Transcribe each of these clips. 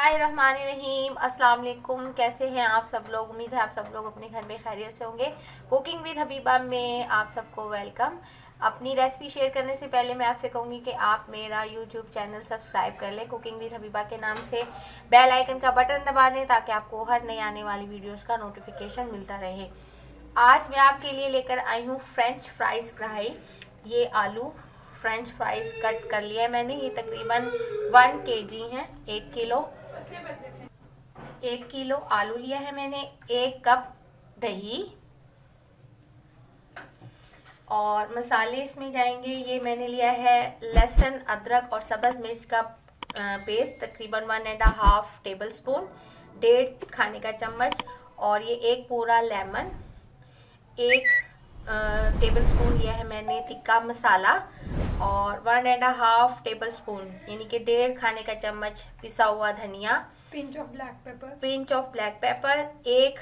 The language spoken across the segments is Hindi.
बिस्मिल्लाहिर्रहमानिर्रहीम। अस्सलाम वालेकुम। कैसे हैं आप सब लोग? उम्मीद है आप सब लोग अपने घर में खैरियत से होंगे। कुकिंग विद हबीबा में आप सबको वेलकम। अपनी रेसिपी शेयर करने से पहले मैं आपसे कहूँगी कि आप मेरा यूट्यूब चैनल सब्सक्राइब कर लें कुकिंग विद हबीबा के नाम से। बेल आइकन का बटन दबा दें ताकि आपको हर नई आने वाली वीडियोज़ का नोटिफिकेशन मिलता रहे। आज मैं आपके लिए लेकर आई हूँ फ्रेंच फ्राइज़ कढ़ाई। ये आलू फ्रेंच फ्राइज़ कट कर लिया है मैंने। ये तकरीबन 1 kg हैं। 1 किलो आलू लिया है मैंने। 1 कप दही और मसाले इसमें जाएंगे। ये मैंने लिया है लहसुन, अदरक और सब्ज़ मिर्च का पेस्ट तकरीबन 1.5 टेबल स्पून, 1.5 खाने का चम्मच। और ये एक पूरा लेमन। 1 टेबल स्पून लिया है मैंने तिक्का मसाला और 1.5 टेबल स्पून यानी कि 1.5 खाने का चम्मच पिसा हुआ धनिया, pinch of black pepper, 1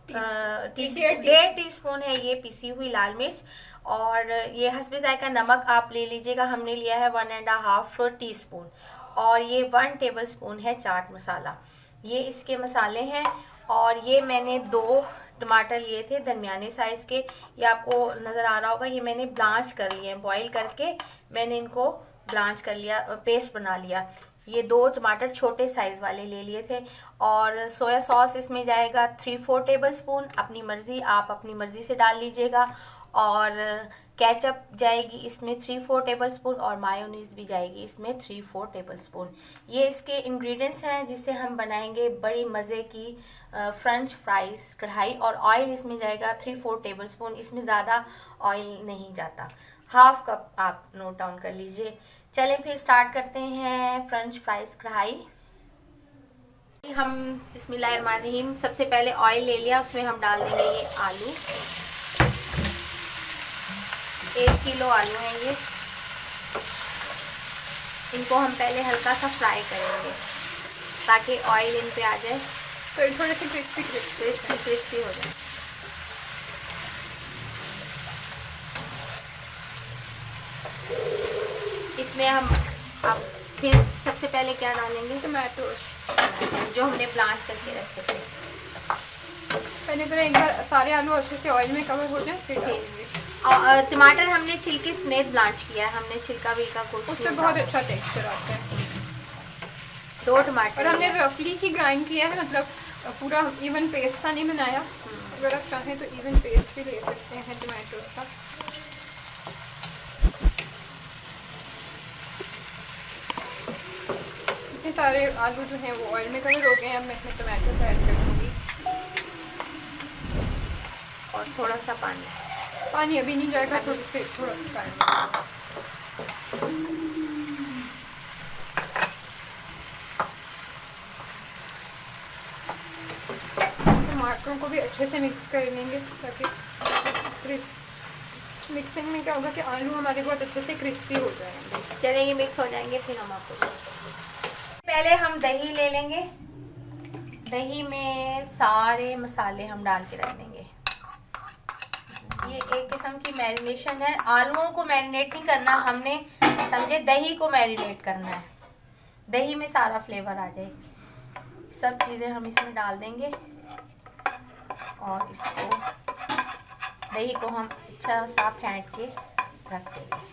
1.5 teaspoon है ये पिसी हुई लाल मिर्च। और ये हस्बे जायका नमक आप ले लीजिएगा। हमने लिया है 1.5 टीस्पून। और ये 1 टेबल स्पून है चाट मसाला। ये इसके मसाले हैं। और ये मैंने 2 टमाटर लिए थे दरमियाने साइज़ के। ये आपको नज़र आ रहा होगा। ये मैंने ब्लांच कर लिए हैं, बॉईल करके मैंने इनको ब्लांच कर लिया, पेस्ट बना लिया। ये 2 टमाटर छोटे साइज़ वाले ले लिए थे। और सोया सॉस इसमें जाएगा 3-4 टेबल स्पून। अपनी मर्ज़ी, आप अपनी मर्ज़ी से डाल लीजिएगा। और केचप जाएगी इसमें 3-4 टेबल स्पून और मायोनीज़ भी जाएगी इसमें 3-4 टेबल स्पून। ये इसके इंग्रेडिएंट्स हैं जिससे हम बनाएंगे बड़ी मज़े की फ्रेंच फ्राइज़ कढ़ाई। और ऑयल इसमें जाएगा 3-4 टेबल स्पून। इसमें ज़्यादा ऑयल नहीं जाता। 1/2 कप आप नोट डाउन कर लीजिए। चलें फिर स्टार्ट करते हैं फ्रेंच फ्राइज़ कढ़ाई। हम बिस्मिल्लाहिर्रहमानिर्रहीम सबसे पहले ऑयल ले लिया, उसमें हम डाल देंगे ये आलू। 1 किलो आलू हैं ये। इनको हम पहले हल्का सा फ्राई करेंगे ताकि ऑयल इन पे आ जाए, तो थोड़े से क्रिस्पी हो जाए। इसमें हम अब फिर सबसे पहले क्या डालेंगे? टमाटोज जो हमने ब्लांच करके रखे थे। पहले तो एक बार सारे आलू अच्छे से ऑयल में कवर हो जाए फिर डालेंगे। और टमाटर हमने छिलके समेत ब्लांच किया है, हमने छिलका विलका कुछ, उससे बहुत अच्छा टेक्सचर आता है। 2 टमाटर और हमने रफली ही ग्राइंड किया है, मतलब पूरा इवन पेस्ट सा नहीं बनाया। अगर आप चाहें तो इवन पेस्ट भी ले सकते हैं टमाटो का। इतने सारे आलू जो हैं वो ऑयल में कवर हो गए हैं। अब मैं इसमें टमाटो ऐड कर दूँगी और थोड़ा सा पानी अभी नहीं जाएगा, थोड़ा सा टाइम। टमाटरों को भी अच्छे से मिक्स कर लेंगे ताकि मिक्सिंग में क्या होगा कि आलू हमारे बहुत अच्छे से क्रिस्पी हो जाएंगे। चलिए ये मिक्स हो जाएंगे फिर हम आपको पहले हम दही ले लेंगे। दही में सारे मसाले हम डाल के रख देंगे। ये एक किस्म की मैरिनेशन है। आलूओं को मैरिनेट नहीं करना हमने, समझे, दही को मैरिनेट करना है। दही में सारा फ्लेवर आ जाए। सब चीज़ें हम इसमें डाल देंगे और इसको दही को हम अच्छा सा फेंट के रख देंगे।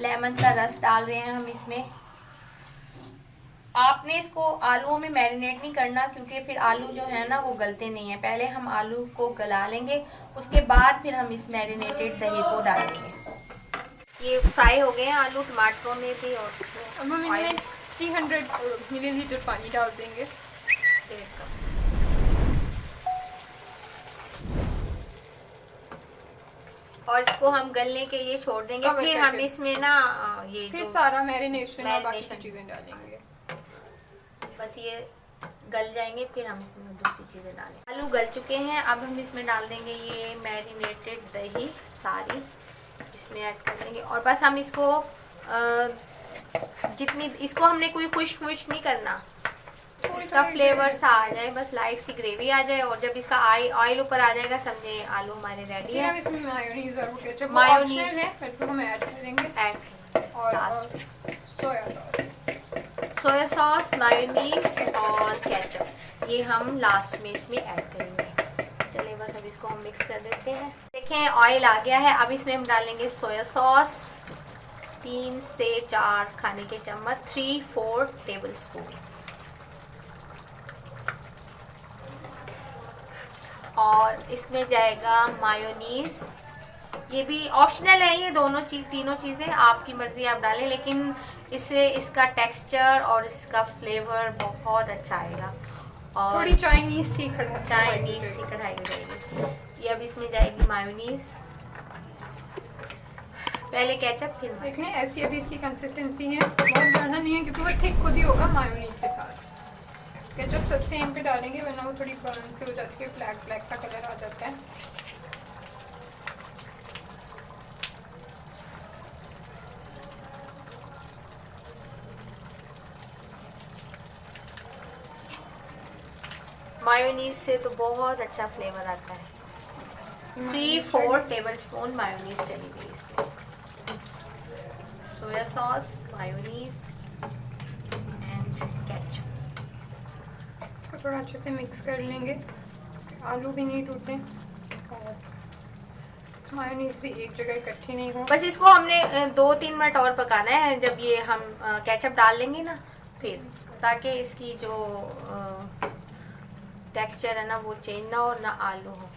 लेमन का रस डाल रहे हैं हम इसमें। आपने इसको आलूओं में मैरिनेट नहीं करना क्योंकि फिर आलू जो है ना वो गलते नहीं है। पहले हम आलू को गला लेंगे, उसके बाद फिर हम इस मैरिनेटेड दही को डालेंगे। ये फ्राई हो गए हैं आलू टमाटरों में भी। और अब हम इसमें 300 मिलीलीटर पानी डाल देंगे, 1.5 कप। और इसको हम गलने के लिए छोड़ देंगे। फिर हम इसमें ना ये फिर सारा मैरिनेशन चीज़ें डालेंगे। बस ये गल जाएंगे फिर हम इसमें दूसरी चीज़ें डालेंगे। आलू गल चुके हैं, अब हम इसमें डाल देंगे ये मैरिनेटेड दही सारी इसमें ऐड कर देंगे। और बस हम इसको जितनी, इसको हमने कोई खुश्क नहीं करना, इसका फ्लेवर सा आ जाए, बस लाइट सी ग्रेवी आ जाए। और जब इसका ऑयल ऊपर आ जाएगा समझे आलू हमारे रेडी है। इसमें मायोनीज़ और केचप मायोनीज़ है, फिर हम ऐड करेंगे और सोया सॉस, मायोनीज और केचप, ये हम लास्ट में इसमें ऐड करेंगे। चलिए बस अब इसको हम मिक्स कर देते हैं। देखें ऑयल आ गया है। अब इसमें हम डालेंगे सोया सॉस 3 से 4 खाने के चम्मच, 3-4 टेबल स्पून। और इसमें जाएगा मायोनीज, ये भी ऑप्शनल है, ये तीनों चीज़ें आपकी मर्ज़ी, आप डालें, लेकिन इससे इसका टेक्सचर और इसका फ्लेवर बहुत अच्छा आएगा। और थोड़ी चाइनीज सी कढ़ाई हो जाएगी ये। अब इसमें जाएगी मायोनीज, पहले केचप फिर देख लें। ऐसी अभी इसकी कंसिस्टेंसी है, बहुत गाढ़ा नहीं है क्योंकि वो थिक खुद ही होगा मायोनीज के साथ। केचप सबसे एंड पे डालेंगे वरना वो थोड़ी बर्न से हो जाती है, ब्लैक ब्लैक सा कलर आ जाता है। मायोनीज से तो बहुत अच्छा फ्लेवर आता है। 3-4 टेबल स्पून मायोनीज चली गई इसमें। Soya sauce, mayonnaise and ketchup. इसको थोड़ा अच्छे से मिक्स कर लेंगे, आलू भी नहीं टूटे और मायोनीज भी एक जगह इकट्ठी नहीं हो। बस इसको हमने 2-3 मिनट और पकाना है, जब ये हम केचप डाल लेंगे ना फिर, ताकि इसकी जो टेक्सचर है ना वो चेंज ना हो, ना आलू हो।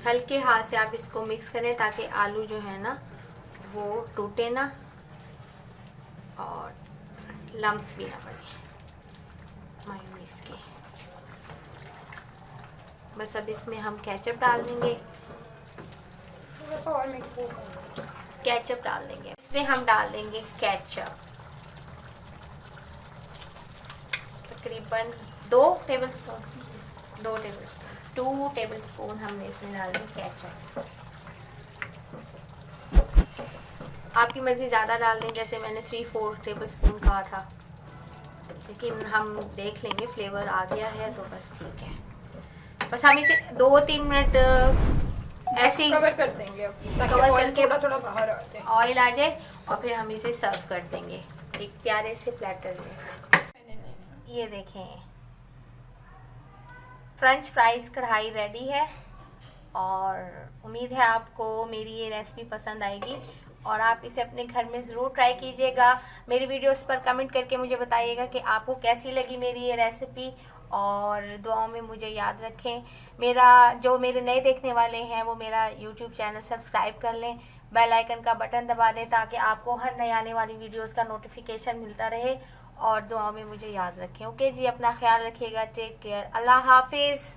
हल्के हाथ से आप इसको मिक्स करें ताकि आलू जो है ना वो टूटे ना और लम्स भी ना बने मायोनीज के। बस अब इसमें हम केचप डाल देंगे, थोड़ा सा और मिक्स होगा। केचप डाल देंगे इसमें, हम डाल देंगे केचप तकरीबन 2 टेबल स्पून, 2 टेबल स्पून हमने इसमें डाल दी केचप। आपकी मर्ज़ी ज़्यादा डाल दें, जैसे मैंने 3-4 टेबल स्पून कहा था, लेकिन हम देख लेंगे फ्लेवर आ गया है तो बस ठीक है। बस हम इसे 2-3 मिनट ऐसे ही कवर कर देंगे, कवर करके थोड़ा बाहर आते हैं, ऑयल आ जाए और फिर हम इसे सर्व कर देंगे एक प्यारे से प्लेटर में। ये देखें फ्रेंच फ्राइज कढ़ाई रेडी है और उम्मीद है आपको मेरी ये रेसिपी पसंद आएगी और आप इसे अपने घर में ज़रूर ट्राई कीजिएगा। मेरी वीडियोस पर कमेंट करके मुझे बताइएगा कि आपको कैसी लगी मेरी ये रेसिपी और दुआओं में मुझे याद रखें। मेरे नए देखने वाले हैं वो मेरा यूट्यूब चैनल सब्सक्राइब कर लें, बेल आइकन का बटन दबा दें ताकि आपको हर नई आने वाली वीडियोस का नोटिफिकेशन मिलता रहे और दुआओं में मुझे याद रखें। ओके जी, अपना ख्याल रखिएगा, टेक केयर, अल्लाह हाफिज़।